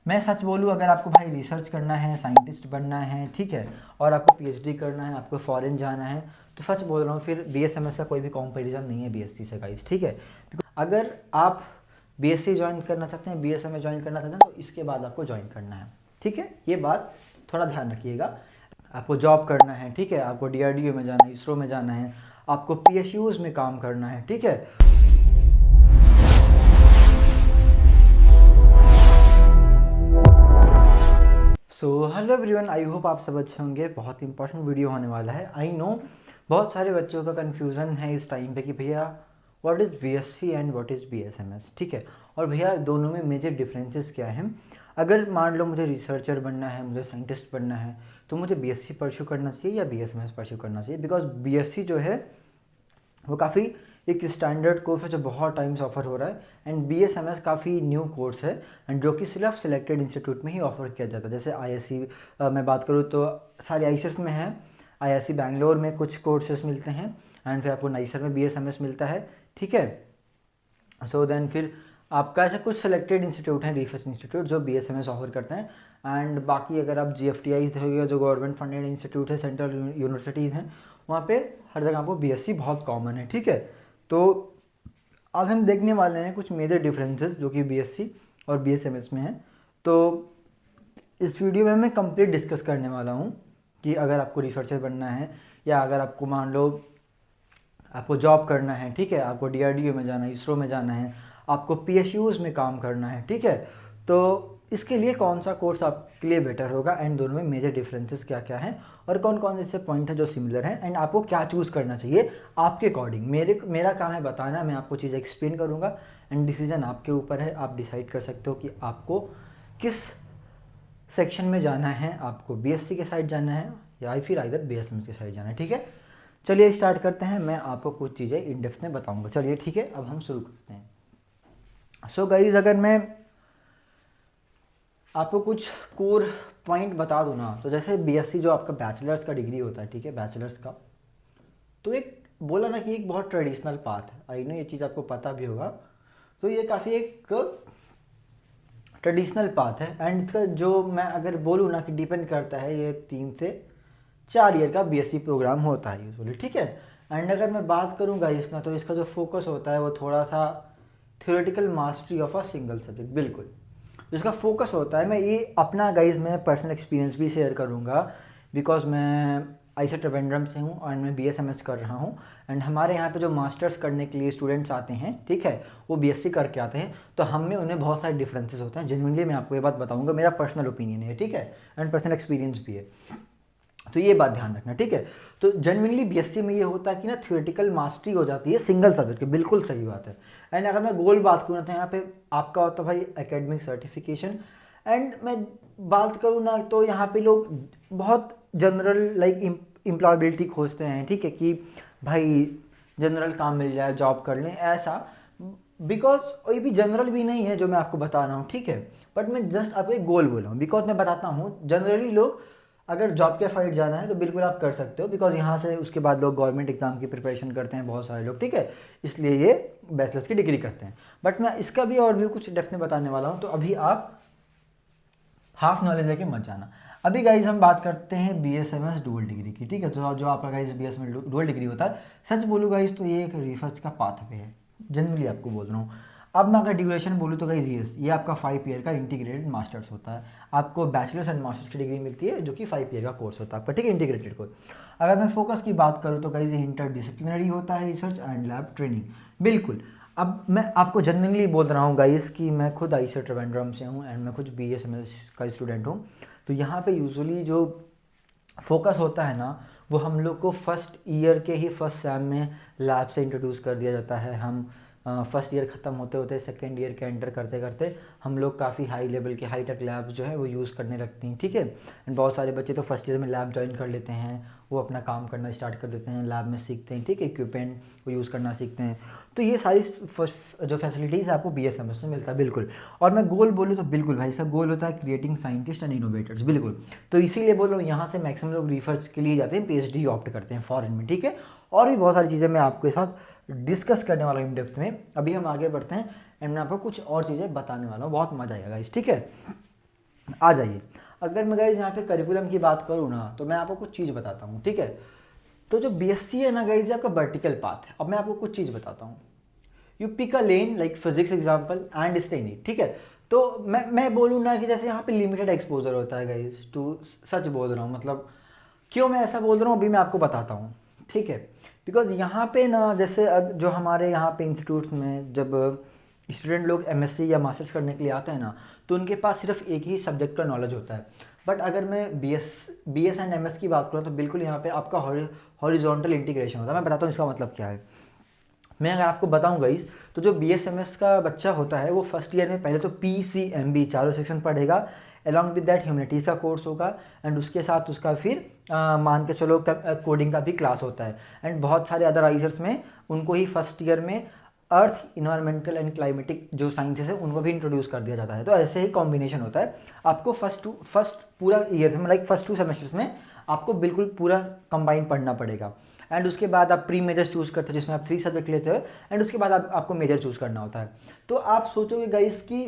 मैं सच बोलूँ, अगर आपको भाई रिसर्च करना है, साइंटिस्ट बनना है, ठीक है, और आपको पीएचडी करना है, आपको फॉरेन जाना है, तो सच बोल रहा हूँ फिर बीएसएमएस का कोई भी कंपैरिजन नहीं है बीएससी से गाइस, ठीक है। अगर आप बीएससी ज्वाइन करना चाहते हैं, बीएसएमएस ज्वाइन करना चाहते हैं, तो इसके बाद आपको ज्वाइन करना है, ठीक है। ये बात थोड़ा ध्यान रखिएगा। आपको जॉब करना है, ठीक है, आपको डीआरडीओ में जाना है, इसरो में जाना है, आपको पीएसयूज में काम करना है, ठीक है। So hello everyone, I hope आप सब अच्छे होंगे। बहुत इंपॉर्टेंट वीडियो होने वाला है। आई नो बहुत सारे बच्चों का कन्फ्यूज़न है इस टाइम पे कि भैया what is BSc and what is BSMS, ठीक है, और भैया दोनों में मेजर डिफरेंसेस क्या हैं। अगर मान लो मुझे रिसर्चर बनना है, मुझे साइंटिस्ट बनना है, तो मुझे बीएससी परस्यू करना चाहिए या बीएसएमएस परस्यू करना चाहिए। बिकॉज बीएससी जो है वो काफ़ी एक स्टैंडर्ड कोर्स है जो बहुत टाइम से ऑफर हो रहा है, एंड बीएसएमएस काफ़ी न्यू कोर्स है एंड जो कि सिर्फ सिलेक्टेड इंस्टीट्यूट में ही ऑफर किया जाता है। जैसे आईएससी मैं बात करूँ तो सारे आईसीएस में है। आईआईसी बैंगलोर में कुछ कोर्सेज मिलते हैं एंड फिर आपको नाइसर में बीएसएमएस मिलता है, ठीक है। सो देन फिर आपका ऐसा कुछ सिलेक्टेड इंस्टीट्यूट है, रिसर्च इंस्टीट्यूट, जो बीएसएमएस ऑफर करते हैं। एंड बाकी अगर आप जीएफटीआई देखोगे, जो गवर्नमेंट फंडेड इंस्टीट्यूट है, सेंट्रल यूनिवर्सिटीज़ हैं, वहाँ पे हर जगह आपको बीएससी बहुत कॉमन है, ठीक है। तो आज हम देखने वाले हैं कुछ मेजर डिफरेंसेस जो कि बीएससी और बीएसएमएस में है। तो इस वीडियो में मैं कंप्लीट डिस्कस करने वाला हूँ कि अगर आपको रिसर्चर बनना है या अगर आपको मान लो आपको जॉब करना है, ठीक है, आपको डीआरडीओ में जाना है, इसरो में जाना है, आपको पीएसयूज में काम करना है, ठीक है, तो इसके लिए कौन सा कोर्स आपके लिए बेटर होगा एंड दोनों में मेजर डिफरेंसेस क्या क्या हैं और कौन कौन ऐसे पॉइंट है जो सिमिलर हैं एंड आपको क्या चूज़ करना चाहिए आपके अकॉर्डिंग। मेरा काम है बताना, मैं आपको चीज़ें एक्सप्लेन करूँगा एंड डिसीजन आपके ऊपर है। आप डिसाइड कर सकते हो कि आपको किस सेक्शन में जाना है, आपको बीएससी के साइड जाना है या फिर इधर बीएसएमएस के साइड जाना है, ठीक है। चलिए स्टार्ट करते हैं, मैं आपको कुछ चीज़ें इन डेप्थ में बताऊँगा। चलिए ठीक है, अब हम शुरू करते हैं। सो गाइज, अगर मैं आपको कुछ कोर पॉइंट बता दूँ ना, तो जैसे बीएससी जो आपका बैचलर्स का डिग्री होता है, ठीक है, बैचलर्स का, तो एक बोला ना कि एक बहुत ट्रेडिशनल पाथ है। आई नो ये चीज़ आपको पता भी होगा। तो ये काफ़ी एक ट्रेडिशनल पाथ है एंड इसका जो मैं अगर बोलूँ ना कि डिपेंड करता है, ये 3 से 4 ईयर का बीएससी प्रोग्राम होता है यूजुअली, ठीक है। एंड अगर मैं बात करूँगा इसमें, तो इसका जो फोकस होता है वो थोड़ा सा theoretical mastery of a single subject, बिल्कुल इसका फोकस होता है। मैं ये अपना गाइज मैं पर्सनल एक्सपीरियंस भी शेयर करूँगा बिकॉज मैं आईआईटी त्रिवेंद्रम से हूँ और मैं बीएसएमएस कर रहा हूँ एंड हमारे यहाँ पे जो मास्टर्स करने के लिए स्टूडेंट्स आते हैं, ठीक है, वो बीएससी करके आते हैं, तो हम में उन्हें बहुत सारे डिफरेंसेस होते हैं। जेन्युइनली मैं आपको ये बात बताऊँगा, मेरा पर्सनल ओपिनियन है, ठीक है, एंड पर्सनल एक्सपीरियंस भी है, तो ये बात ध्यान रखना, ठीक है। तो जेन्युइनली बीएससी में ये होता है कि ना थ्योरेटिकल मास्टरी हो जाती है सिंगल सब्जेक्ट की, बिल्कुल सही बात है। एंड अगर मैं गोल बात करूँ तो यहाँ पे आपका होता है भाई एकेडमिक सर्टिफिकेशन। एंड मैं बात करूँ ना तो यहाँ पे लोग बहुत जनरल लाइक एम्प्लॉयबिलिटी खोजते हैं, ठीक है, कि भाई जनरल काम मिल जाए, जॉब कर लें, ऐसा। बिकॉज ये भी जनरल भी नहीं है जो मैं आपको बता रहा हूँ, ठीक है, बट मैं जस्ट आपको एक गोल बोल रहा हूँ। बिकॉज मैं बताता हूँ जनरली लोग अगर जॉब के फाइट जाना है तो बिल्कुल आप कर सकते हो, बिकॉज यहाँ से उसके बाद लोग गवर्नमेंट एग्जाम की प्रिपरेशन करते हैं बहुत सारे लोग, ठीक है, इसलिए ये बैचलर्स की डिग्री करते हैं। बट मैं इसका भी और भी कुछ डेप्थ में बताने वाला हूँ, तो अभी आप हाफ नॉलेज लेके मत जाना। अभी गाइज हम बात करते हैं बीएसएमएस डुअल डिग्री की, ठीक है। तो जो आपका गाइज बीएसएमएस डुअल डिग्री होता है, सच बोलूँ गाइज तो ये एक रिसर्च का पाथवे है, जनरली आपको बोल रहा हूँ। अब मैं अगर ड्यूरेशन बोलूँ तो गाइज ये आपका 5 ईयर का इंटीग्रेटेड मास्टर्स होता है। आपको बैचलर्स एंड मास्टर्स की डिग्री मिलती है जो कि 5 ईयर का कोर्स होता है आपका, ठीक है, इंटीग्रेटेड कोर्स। अगर मैं फोकस की बात करूँ तो गाइज इंटरडिसिप्लिनरी होता है, रिसर्च एंड लैब ट्रेनिंग, बिल्कुल। अब मैं आपको जनरली बोल रहा हूँ गाइज कि मैं खुद आईआईटी त्रिवेंद्रम से हूँ एंड मैं खुद बीएसएमएस का स्टूडेंट हूँ। तो यहाँ पे यूजुअली जो फोकस होता है ना, वो हम लोग को फर्स्ट ईयर के ही फर्स्ट सेम में लैब से इंट्रोड्यूस कर दिया जाता है। हम फर्स्ट ईयर ख़त्म होते होते सेकेंड ईयर के एंटर करते करते हम लोग काफ़ी हाई लेवल के हाई टेक लैब जो है वो यूज़ करने लगती हैं, ठीक है। एंड बहुत सारे बच्चे तो फर्स्ट ईयर में लैब ज्वाइन कर लेते हैं, वो अपना काम करना स्टार्ट कर देते हैं, लैब में सीखते हैं, ठीक है, इक्विपमेंट वो यूज़ करना सीखते हैं। तो ये सारी जो फैसिलिटीज़ आपको बीएसएमएस में मिलता है, बिल्कुल। और मैं गोल बोलूँ तो बिल्कुल भाई इसका गोल होता है क्रिएटिंग साइंटिस्ट एंड इनोवेटर्स, बिल्कुल। तो इसीलिए बोल रहा हूँ यहाँ से मैक्सिमम लोग रिसर्च के लिए जाते हैं, पीएचडी ऑप्ट करते हैं फॉरेन में, ठीक है। और भी बहुत सारी चीज़ें मैं आपके साथ डिस्कस करने वाला हूँ इन डेप्थ में। अभी हम आगे बढ़ते हैं एंड मैं आपको कुछ और चीज़ें बताने वाला हूँ, बहुत मजा आएगा इस, ठीक है। आ जाइए, अगर मैं गाइज यहाँ पे करिकुलम की बात करूँ ना, तो मैं आपको कुछ चीज़ बताता हूँ, ठीक है। तो जो बीएससी है ना गाइज, आपका वर्टिकल पाथ है। अब मैं आपको कुछ चीज़ बताता हूँ। You pick a lane like physics example and stay in it, ठीक है। तो मैं बोलूँ ना कि जैसे यहाँ पे लिमिटेड एक्सपोजर होता है गाइज टू, सच बोल रहा हूँ, मतलब क्यों मैं ऐसा बोल रहा हूँ अभी मैं आपको बताता हूँ, ठीक है। बिकॉज यहाँ पे ना, जैसे अब जो हमारे यहाँ पे इंस्टीट्यूट में जब स्टूडेंट लोग एमएससी या मास्टर्स करने के लिए आते हैं ना, तो उनके पास सिर्फ एक ही सब्जेक्ट का नॉलेज होता है। बट अगर मैं बी एस एंड एमएस की बात करूँ, तो बिल्कुल यहाँ पे आपका हॉरिजॉन्टल इंटीग्रेशन होता है। मैं बताता हूँ इसका मतलब क्या है। मैं अगर आपको बताऊं गाइस, तो जो बी एस एम एस का बच्चा होता है वो फर्स्ट ईयर में पहले तो पी सी एम बी चारों सेक्शन पढ़ेगा, अलॉन्ग विद दैट ह्यूमैनिटीज़ का कोर्स होगा, एंड उसके साथ उसका फिर मान के चलो कोडिंग का भी क्लास होता है, एंड बहुत सारे अदर आइजर्स में उनको ही फर्स्ट ईयर में अर्थ इन्वायरमेंटल एंड क्लाइमेटिक जो साइंसेस है उनको भी इंट्रोड्यूस कर दिया जाता है। तो ऐसे ही कॉम्बिनेशन होता है। आपको फर्स्ट पूरा ईयर में, लाइक फर्स्ट 2 सेमेस्टर्स में आपको बिल्कुल पूरा कंबाइन पढ़ना पड़ेगा, एंड उसके बाद आप प्री मेजर चूज़ करते हो जिसमें आप 3 सब्जेक्ट लेते हो, एंड उसके बाद आपको मेजर चूज़ करना होता है। तो आप सोचोगे गाइस कि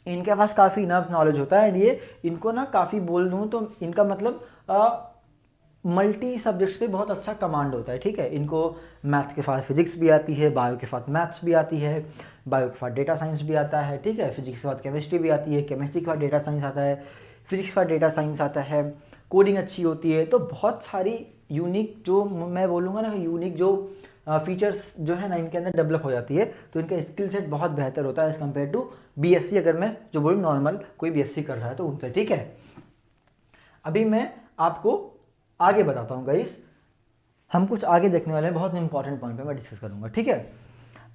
इनके पास काफ़ी इनफ नॉलेज होता है, एंड ये इनको ना काफ़ी बोल दूँ तो इनका मतलब मल्टी सब्जेक्ट्स पे बहुत अच्छा कमांड होता है, ठीक है। इनको मैथ के साथ फिजिक्स भी आती है, बायो के साथ मैथ्स भी आती है, बायो के साथ डेटा साइंस भी आता है, ठीक है। फिजिक्स के साथ केमिस्ट्री भी आती है, केमिस्ट्री के साथ डेटा साइंस आता है, फिजिक्स के साथ डेटा साइंस आता है, कोडिंग अच्छी होती है। तो बहुत सारी यूनिक, जो मैं बोलूँगा ना, यूनिक जो फीचर्स जो है ना इनके अंदर डेवलप हो जाती है। तो इनका स्किल सेट बहुत बेहतर होता है एज़ कम्पेयर टू बीएससी। अगर मैं जो बोलूँ नॉर्मल कोई बीएससी कर रहा है तो उनसे, ठीक है। अभी मैं आपको आगे बताता हूँ गाइस, हम कुछ आगे देखने वाले हैं, बहुत इंपॉर्टेंट पॉइंट पे मैं डिस्कस करूँगा, ठीक है।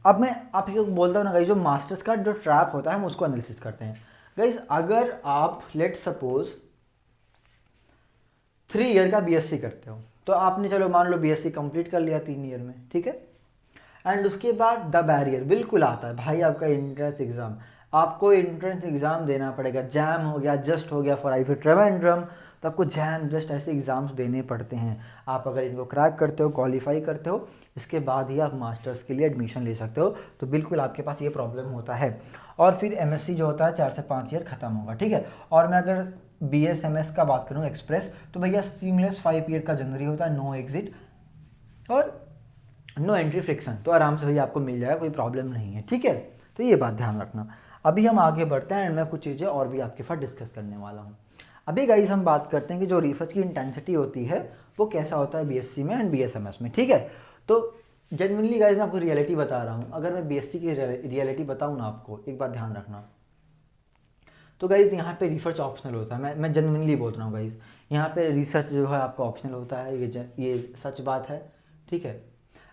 अब मैं आपको बोलता हूँ ना गाइस, जो मास्टर्स का जो ट्रैप होता है हम उसको एनालिसिस करते हैं गाइस। अगर आप लेट सपोज 3 ईयर का बीएससी करते हो, तो आपने चलो मान लो बीएससी कंप्लीट कर लिया 3 ईयर में, ठीक है। एंड उसके बाद द बैरियर बिल्कुल आता है भाई, आपका एंट्रेंस एग्जाम। आपको एंट्रेंस एग्जाम देना पड़ेगा, जैम हो गया, जस्ट हो गया, फॉर आई फिर ट्रिवेंड्रम, तो आपको जैम जस्ट ऐसे एग्जाम्स देने पड़ते हैं। आप अगर इनको क्रैक करते हो, क्वालिफाई करते हो, इसके बाद ही आप मास्टर्स के लिए एडमिशन ले सकते हो। तो बिल्कुल आपके पास ये प्रॉब्लम होता है। और फिर एमएससी जो होता है 4 से 5 ईयर खत्म होगा, ठीक है। और मैं अगर बी एस एम एस का बात करूँ एक्सप्रेस, तो भैया सीमलेस 5 ईयर का जनरली होता है, नो एग्जिट और नो एंट्री फ्रिक्शन। तो आराम से भैया आपको मिल जाएगा, कोई प्रॉब्लम नहीं है, ठीक है। तो ये बात ध्यान रखना। अभी हम आगे बढ़ते हैं, एंड मैं कुछ चीज़ें और भी आपके साथ डिस्कस करने वाला हूँ। अभी गाइस हम बात करते हैं कि जो रिसर्च की इंटेंसिटी होती है वो कैसा होता है बीएससी में एंड बीएसएमएस में, ठीक है। तो जेन्युइनली गाइस मैं आपको रियलिटी बता रहा हूँ। अगर मैं बीएससी की रियलिटी बताऊँ ना आपको, एक बात ध्यान रखना। तो गाइज़ यहाँ पे रिसर्च ऑप्शनल होता है, मैं जेन्युइनली बोल रहा हूँ गाइज़, यहाँ पे रिसर्च जो है आपका ऑप्शनल होता है, ये सच बात है, ठीक है।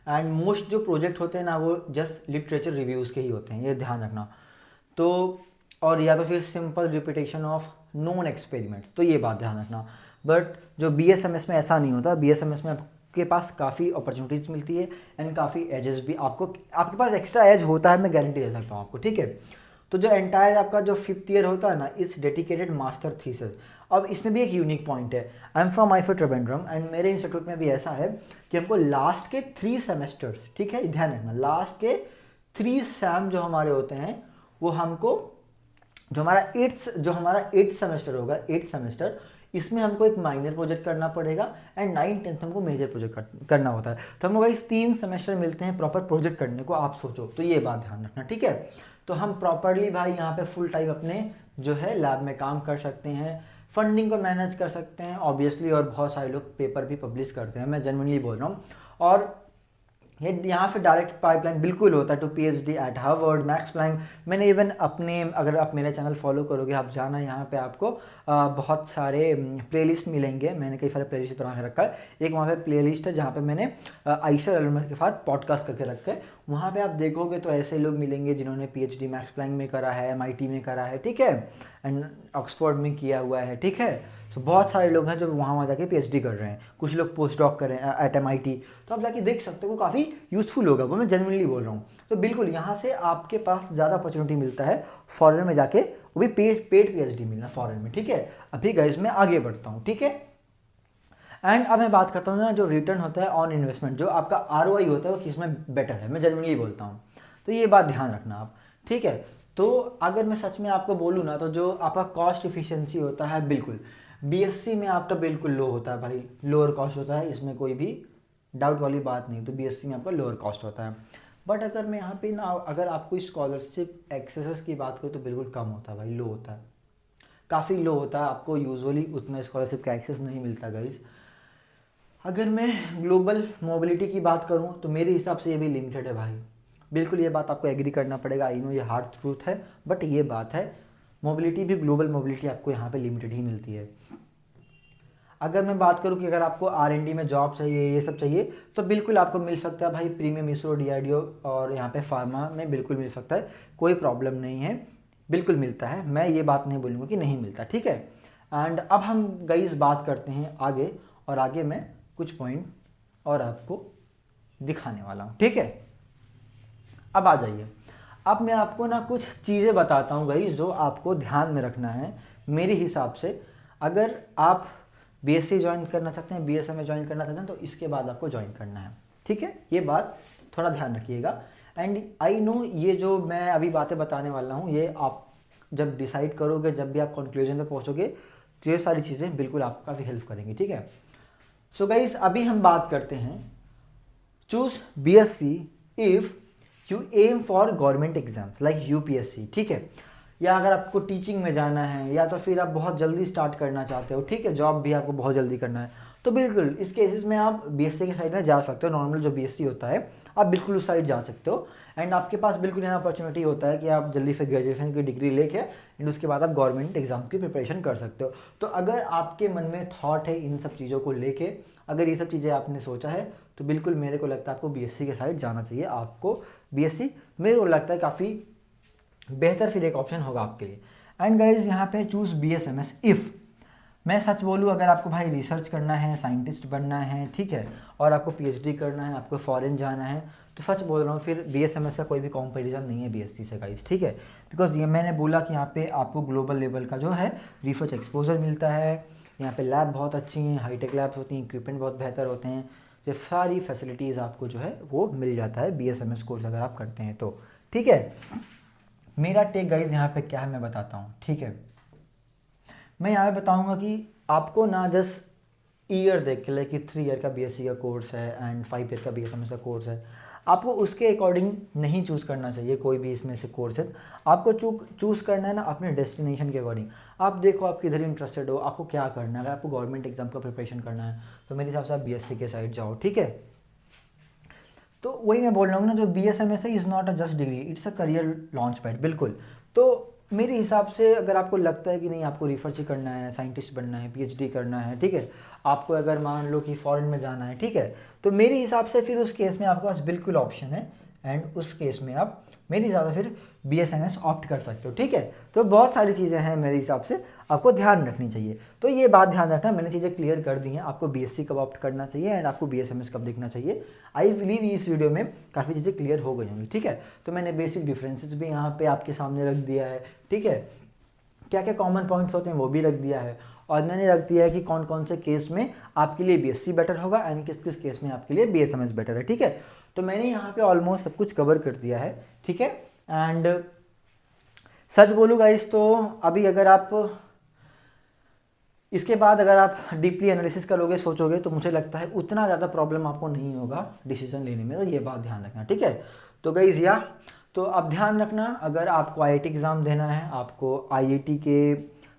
एंड मोस्ट जो प्रोजेक्ट होते हैं ना वो जस्ट लिटरेचर रिव्यूज़ के ही होते हैं, ये ध्यान रखना। तो और या तो फिर simple repetition of known experiment, तो ये बात ध्यान रखना। बट जो बीएसएमएस में ऐसा नहीं होता। बीएसएमएस में आपके पास काफ़ी अपॉर्चुनिटीज़ मिलती है, एंड काफ़ी एजेस भी आपके पास एक्स्ट्रा एज होता है, मैं गारंटी दे सकता हूँ आपको, ठीक है। तो जो एंटायर आपका जो 5th ईयर होता है ना, इस डेडिकेटेड मास्टर थीसिस। अब इसमें भी एक यूनिक पॉइंट है, आई एम फ्रॉम आईफर ट्रिवेंड्रम, एंड मेरे इंस्टीट्यूट में भी ऐसा है कि हमको लास्ट के 3 सेमेस्टर्स, ठीक है, ध्यान रखना, लास्ट के 3 सैम जो हमारे होते हैं वो हमको, जो हमारा 8th सेमेस्टर होगा, 8th सेमेस्टर, इसमें हमको एक माइनर प्रोजेक्ट करना पड़ेगा, एंड 9th 10th हमको मेजर प्रोजेक्ट करना होता है। तो हमको इस 3 सेमेस्टर मिलते हैं प्रॉपर प्रोजेक्ट करने को, आप सोचो। तो ये बात ध्यान रखना, ठीक है। तो हम प्रॉपरली भाई यहाँ पे फुल टाइम अपने जो है लैब में काम कर सकते हैं, फंडिंग को मैनेज कर सकते हैं ऑब्वियसली, और बहुत सारे लोग पेपर भी पब्लिश करते हैं, मैं जेन्युइनली बोल रहा हूँ। और ये यहाँ से डायरेक्ट पाइपलाइन बिल्कुल होता है to PhD at Harvard, Max Planck. मैंने इवन अपने, अगर आप मेरा चैनल फॉलो करोगे, आप जाना यहाँ पे आपको बहुत सारे प्लेलिस्ट मिलेंगे। मैंने कई सारे प्लेलिस्ट बना के रखा है। एक वहाँ पे प्लेलिस्ट है जहाँ पे मैंने आइशर अलमर के साथ पॉडकास्ट करके रखा है। वहाँ पे आप देखोगे तो ऐसे लोग मिलेंगे जिन्होंने पीएचडी मैक्स प्लैंक में करा है, एमआईटी में करा है, ठीक है, एंड ऑक्सफोर्ड में किया हुआ है, ठीक है। तो बहुत सारे लोग हैं जो वहाँ जाके पीएचडी कर रहे हैं, कुछ लोग पोस्ट डॉक कर रहे हैं एट एमआईटी। तो आप जाके देख सकते हो, काफ़ी यूज़फुल होगा वो, मैं जेन्युइनली बोल रहा हूँ। तो बिल्कुल यहाँ से आपके पास ज़्यादा अपॉर्चुनिटी मिलता है फॉरेन में जाके, वो भी पेड पीएचडी मिलना फॉरेन में, ठीक है। अभी गाइस मैं आगे बढ़ता हूँ, ठीक है। एंड अब मैं बात करता हूँ ना, जो रिटर्न होता है ऑन इन्वेस्टमेंट, जो आपका आरओआई होता है वो किस में बेटर है, मैं जेन्युइनली बोलता हूँ। तो ये बात ध्यान रखना आप, ठीक है। तो अगर मैं सच में आपको बोलूँ ना, तो जो आपका कॉस्ट इफिशिएंसी होता है बिल्कुल बीएससी में आपका बिल्कुल लो होता है भाई, लोअर कॉस्ट होता है, इसमें कोई भी डाउट वाली बात नहीं। तो बीएससी में आपका लोअर कॉस्ट होता है। बट अगर मैं यहाँ पे ना, अगर आपको स्कॉलरशिप एक्सेसेस की बात करूँ तो बिल्कुल कम होता है भाई, लो होता है, काफ़ी लो होता है। आपको यूजुअली उतना स्कॉलरशिप का एक्सेस नहीं मिलता गाइस। अगर मैं ग्लोबल मोबिलिटी की बात करूँ तो मेरे हिसाब से ये भी लिमिटेड है भाई, बिल्कुल ये बात आपको एग्री करना पड़ेगा। आई नो ये हार्ड ट्रूथ है, बट ये बात है, मोबिलिटी भी, ग्लोबल मोबिलिटी आपको यहाँ पे लिमिटेड ही मिलती है। अगर मैं बात करूँ कि अगर आपको R&D में जॉब चाहिए, ये सब चाहिए, तो बिल्कुल आपको मिल सकता है भाई, प्रीमियम, इसरो, DRDO और यहाँ पे फार्मा में बिल्कुल मिल सकता है, कोई प्रॉब्लम नहीं है, बिल्कुल मिलता है। मैं ये बात नहीं बोलूँगा कि नहीं मिलता, ठीक है। एंड अब हम गाइस बात करते हैं आगे, और आगे मैं कुछ पॉइंट और आपको दिखाने वाला हूँ, ठीक है। अब आ जाइए, अब मैं आपको ना कुछ चीज़ें बताता हूँ गाइस जो आपको ध्यान में रखना है मेरे हिसाब से। अगर आप बीएससी ज्वाइन करना चाहते हैं, बीएसएमएस ज्वाइन करना चाहते हैं, तो इसके बाद आपको ज्वाइन करना है, ठीक है। ये बात थोड़ा ध्यान रखिएगा। एंड आई नो ये जो मैं अभी बातें बताने वाला हूँ, ये आप जब डिसाइड करोगे, जब भी आप कंक्लूजन पे पहुँचोगे, तो ये सारी चीज़ें बिल्कुल आपको काफ़ी हेल्प करेंगी, ठीक है। सो गाइस अभी हम बात करते हैं, choose BSc if you aim for government exam like UPSC, ठीक है। या अगर आपको टीचिंग में जाना है, या तो फिर आप बहुत जल्दी स्टार्ट करना चाहते हो, ठीक है, जॉब भी आपको बहुत जल्दी करना है, तो बिल्कुल इस केसेस में आप बीएससी के साइड में जा सकते हो। नॉर्मल जो बीएससी होता है, आप बिल्कुल उस साइड जा सकते हो। एंड आपके पास बिल्कुल यहाँ अपॉर्चुनिटी होता है कि आप जल्दी से ग्रेजुएशन की डिग्री लेके एंड उसके बाद आप गवर्नमेंट एग्जाम की प्रिपरेशन कर सकते हो। तो अगर आपके मन में थॉट है इन सब चीज़ों को लेके, अगर ये सब चीज़ें आपने सोचा है, तो बिल्कुल मेरे को लगता है आपको बीएससी के साइड जाना चाहिए। आपको बीएससी मेरे को लगता है काफ़ी बेहतर फिर एक ऑप्शन होगा आपके लिए। एंड गाइज यहाँ पे चूज़ बीएसएमएस इफ़ मैं सच बोलूँ, अगर आपको भाई रिसर्च करना है, साइंटिस्ट बनना है, ठीक है, और आपको पीएचडी करना है, आपको फॉरेन जाना है, तो सच बोल रहा हूँ, फिर बीएसएमएस का कोई भी कंपैरिजन नहीं है बीएससी से गाइज, ठीक है। बिकॉज ये मैंने बोला कि यहाँ पे आपको ग्लोबल लेवल का जो है रिसर्च एक्सपोजर मिलता है, यहाँ पे लैब बहुत अच्छी हैं, हाईटेक लैब्स होती हैं, इक्विपमेंट बहुत बेहतर होते हैं, ये सारी फैसिलिटीज़ आपको जो है वो मिल जाता है बीएसएमएस कोर्स अगर आप करते हैं तो, ठीक है। मेरा टेक गाइज यहाँ पे क्या है मैं बताता हूँ, ठीक है। मैं यहाँ पे बताऊँगा कि आपको ना जस्ट ईयर देख के, लाइक कि 3 ईयर का बीएससी का कोर्स है एंड 5 ईयर का बीएसएमएस का कोर्स है, आपको उसके अकॉर्डिंग नहीं चूज़ करना चाहिए कोई भी इसमें से कोर्स है। आपको चूज़ करना है ना अपने डेस्टिनेशन के अकॉर्डिंग। आप देखो आप किधर इंटरेस्टेड हो, आपको क्या करना है। अगर आपको गवर्नमेंट एग्जाम का प्रिपरेशन करना है, तो मेरे हिसाब से आप बीएससी के साइड जाओ, ठीक है। तो वही मैं बोल रहा हूँ ना, जो बीएसएमएस है is not a just degree, it's a career launch pad, बिल्कुल। तो मेरे हिसाब से अगर आपको लगता है कि नहीं आपको रिसर्च करना है, साइंटिस्ट बनना है, पीएचडी करना है, ठीक है, आपको अगर मान लो कि फॉरेन में जाना है, ठीक है, तो मेरे हिसाब से फिर उस केस में आपके पास बिल्कुल ऑप्शन है। एंड उस केस में आप मेरे हिसाब से फिर बीएसएमएस ऑप्ट कर सकते हो, ठीक है। तो बहुत सारी चीज़ें हैं मेरे हिसाब से आपको ध्यान रखनी चाहिए। तो ये बात ध्यान रखना, मैंने चीज़ें क्लियर कर दी हैं, आपको बीएससी कब ऑप्ट करना चाहिए एंड आपको बीएसएमएस कब देखना चाहिए। आई बिलीव इस वीडियो में काफ़ी चीज़ें क्लियर हो गई होंगी, ठीक है। तो मैंने बेसिक डिफरेंसेस भी यहाँ पे आपके सामने रख दिया है, ठीक है, क्या क्या कॉमन पॉइंट्स होते हैं वो भी रख दिया है, और मैंने रख दिया है कि कौन कौन से केस में आपके लिए बीएससी बेटर होगा एंड किस किस केस में आपके लिए बीएसएमएस बेटर है, ठीक है। तो मैंने यहाँ पे ऑलमोस्ट सब कुछ कवर कर दिया है, ठीक है। एंड सच बोलूँ गाइस, तो अभी अगर आप इसके बाद अगर आप डीपली एनालिसिस करोगे, सोचोगे, तो मुझे लगता है उतना ज़्यादा प्रॉब्लम आपको नहीं होगा डिसीजन लेने में। तो ये बात ध्यान रखना, ठीक है। तो गाइस तो अब ध्यान रखना, अगर आपको आईआईटी एग्ज़ाम देना है, आपको आईआईटी के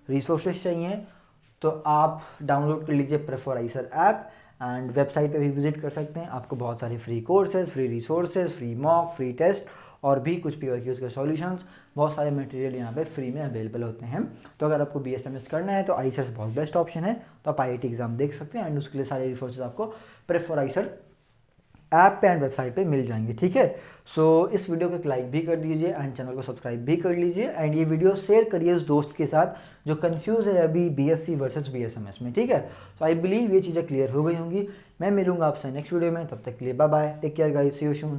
रिसोर्सेज चाहिए, तो आप डाउनलोड कर लीजिए प्रेफराइजर ऐप एंड वेबसाइट पे भी विजिट कर सकते हैं। आपको बहुत सारे free courses, free resources, free mock, free test और भी कुछ पीवाईक्यूज़ के सॉल्यूशंस, बहुत सारे मटेरियल यहाँ पे फ्री में अवेलेबल होते हैं। तो अगर आपको बीएसएमएस करना है तो आईसीएस बहुत बेस्ट ऑप्शन है, तो आप आईआईटी एग्ज़ाम देख सकते हैं एंड उसके लिए सारे रिसोर्सेज आपको प्रेफराइजर ऐप पे एंड वेबसाइट पे मिल जाएंगे, ठीक है। सो इस वीडियो को एक लाइक भी कर दीजिए एंड चैनल को सब्सक्राइब भी कर लीजिए एंड ये वीडियो शेयर करिए उस दोस्त के साथ जो कंफ्यूज है अभी बीएससी वर्सेस बीएसएमएस में, ठीक है। सो आई बिलीव ये चीज़ें क्लियर हो गई होंगी। मैं मिलूंगा आपसे नेक्स्ट वीडियो में, तब तक के लिए bye bye, take care guys, see you soon.